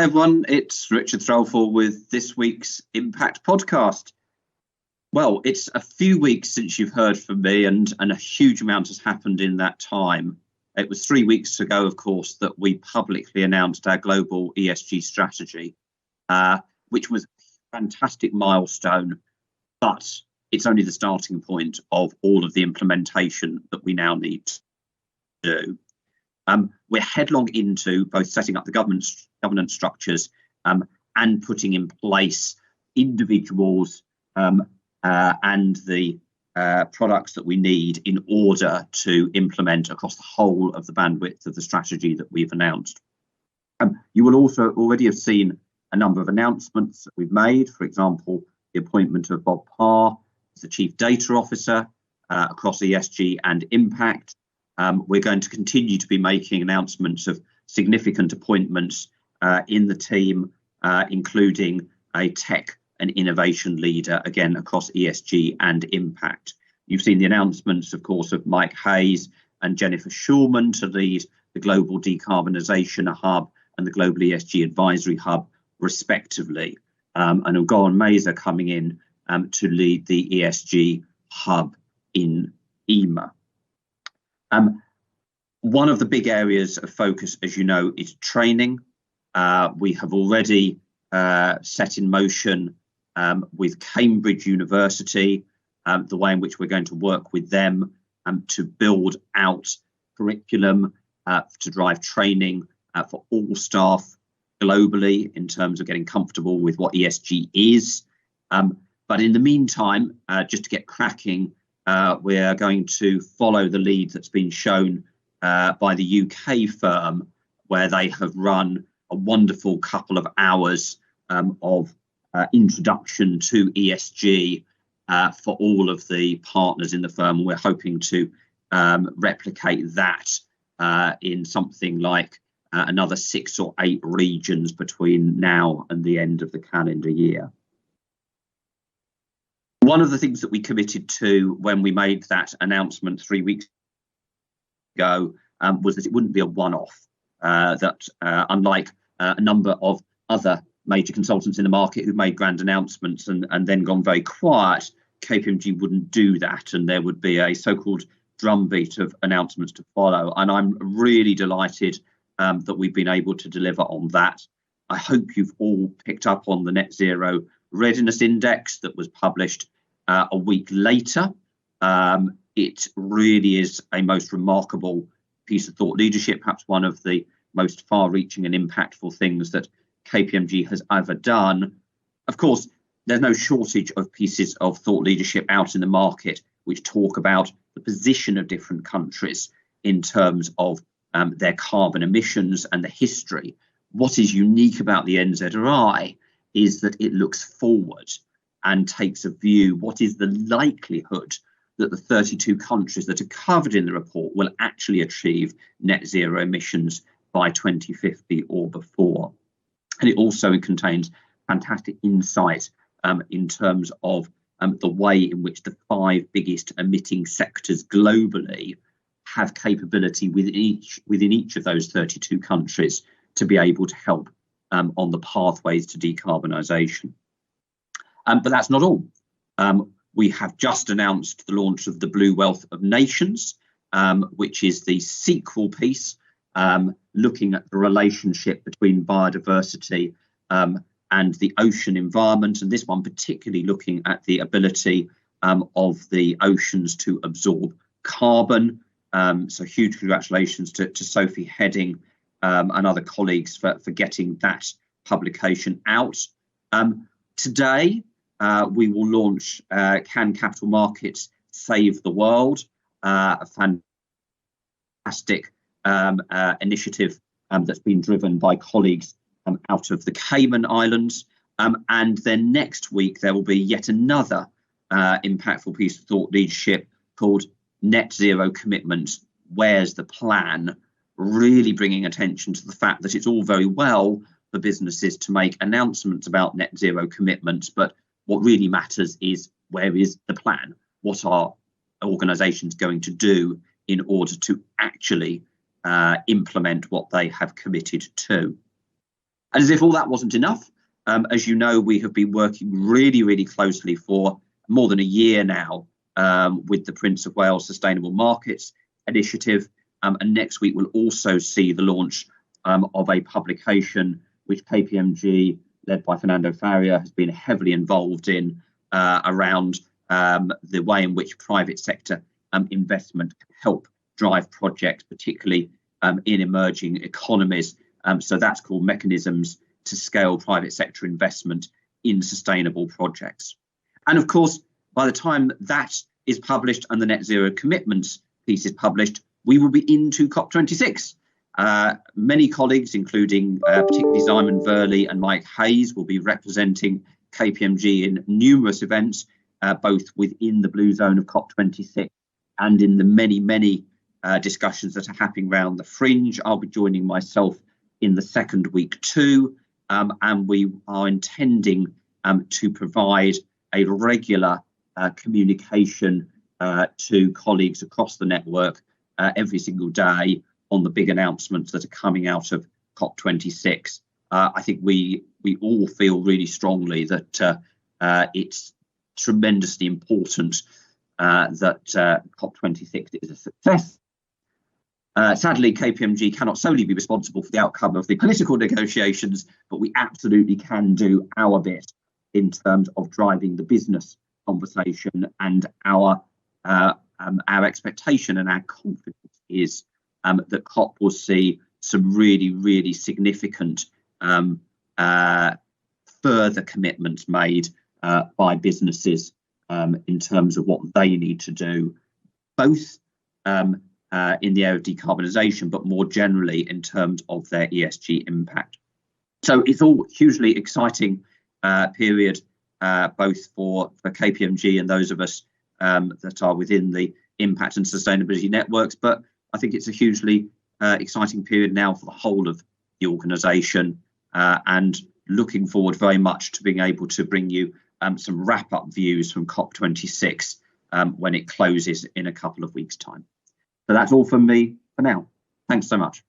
Everyone, it's Richard Threlfall with this week's Impact Podcast. Well, it's a few weeks since you've heard from me, and a huge amount has happened in that time. It was 3 weeks ago, of course, that we publicly announced our global ESG strategy, which was a fantastic milestone, but it's only the starting point of all of the implementation that we now need to do. We're headlong into both setting up the governance structures and putting in place individuals and the products that we need in order to implement across the whole of the bandwidth of the strategy that we've announced. You will also already have seen a number of announcements that we've made. For example, the appointment of Bob Parr as the Chief Data Officer across ESG and Impact. We're going to continue to be making announcements of significant appointments in the team, including a tech and innovation leader, again, across ESG and Impact. You've seen the announcements, of course, of Mike Hayes and Jennifer Schulman to lead the Global Decarbonisation Hub and the Global ESG Advisory Hub, respectively, and Ugoran Meza coming in to lead the ESG Hub in EMA. One of the big areas of focus, as you know, is training. We have already set in motion with Cambridge University the way in which we're going to work with them to build out curriculum to drive training for all staff globally in terms of getting comfortable with what ESG is. But in the meantime, just to get cracking, we are going to follow the lead that's been shown by the UK firm, where they have run a wonderful couple of hours of introduction to ESG for all of the partners in the firm. We're hoping to replicate that in something like another 6 or 8 regions between now and the end of the calendar year. One of the things that we committed to when we made that announcement 3 weeks ago was that it wouldn't be a one-off, that unlike a number of other major consultants in the market who made grand announcements and then gone very quiet, KPMG wouldn't do that, and there would be a so-called drumbeat of announcements to follow. And I'm really delighted that we've been able to deliver on that. I hope you've all picked up on the Net Zero Readiness Index that was published a week later. It really is a most remarkable piece of thought leadership, perhaps one of the most far-reaching and impactful things that KPMG has ever done. Of course, there's no shortage of pieces of thought leadership out in the market which talk about the position of different countries in terms of their carbon emissions and the history. What is unique about the NZRI is that it looks forward and takes a view. What is the likelihood that the 32 countries that are covered in the report will actually achieve net zero emissions by 2050 or before? And it also contains fantastic insight in terms of the way in which the 5 biggest emitting sectors globally have capability within each of those 32 countries to be able to help on the pathways to decarbonisation. But that's not all. We have just announced the launch of the Blue Wealth of Nations, which is the sequel piece, looking at the relationship between biodiversity and the ocean environment, and this one particularly looking at the ability of the oceans to absorb carbon. So huge congratulations to Sophie Heading and other colleagues for getting that publication out. Today, we will launch Can Capital Markets Save the World, a fantastic initiative that's been driven by colleagues out of the Cayman Islands. And then next week, there will be yet another impactful piece of thought leadership called Net Zero Commitments. Where's the plan? Really bringing attention to the fact that it's all very well for businesses to make announcements about net zero commitments, but what really matters is, where is the plan? What are organisations going to do in order to actually implement what they have committed to? And as if all that wasn't enough, as you know, we have been working really, really closely for more than a year now with the Prince of Wales Sustainable Markets Initiative. And next week we'll also see the launch of a publication which KPMG, led by Fernando Faria, has been heavily involved in around the way in which private sector investment can help drive projects, particularly in emerging economies. So that's called Mechanisms to Scale Private Sector Investment in Sustainable Projects. And of course, by the time that is published and the net zero commitments piece is published, we will be into COP26. Many colleagues, including particularly Simon Verley and Mike Hayes, will be representing KPMG in numerous events, both within the blue zone of COP26 and in the many discussions that are happening around the fringe. I'll be joining myself in the second week too, and we are intending to provide a regular communication to colleagues across the network every single day on the big announcements that are coming out of COP26. I think we all feel really strongly that it's tremendously important that COP26 is a success. Sadly, KPMG cannot solely be responsible for the outcome of the political negotiations, but we absolutely can do our bit in terms of driving the business conversation, and our expectation and our confidence is that COP will see some really significant further commitments made by businesses in terms of what they need to do, both in the area of decarbonisation, but more generally in terms of their ESG impact. So it's all hugely exciting period, both for KPMG and those of us that are within the impact and sustainability networks. But I think it's a hugely exciting period now for the whole of the organisation, and looking forward very much to being able to bring you some wrap-up views from COP26 when it closes in a couple of weeks' time. So that's all from me for now. Thanks so much.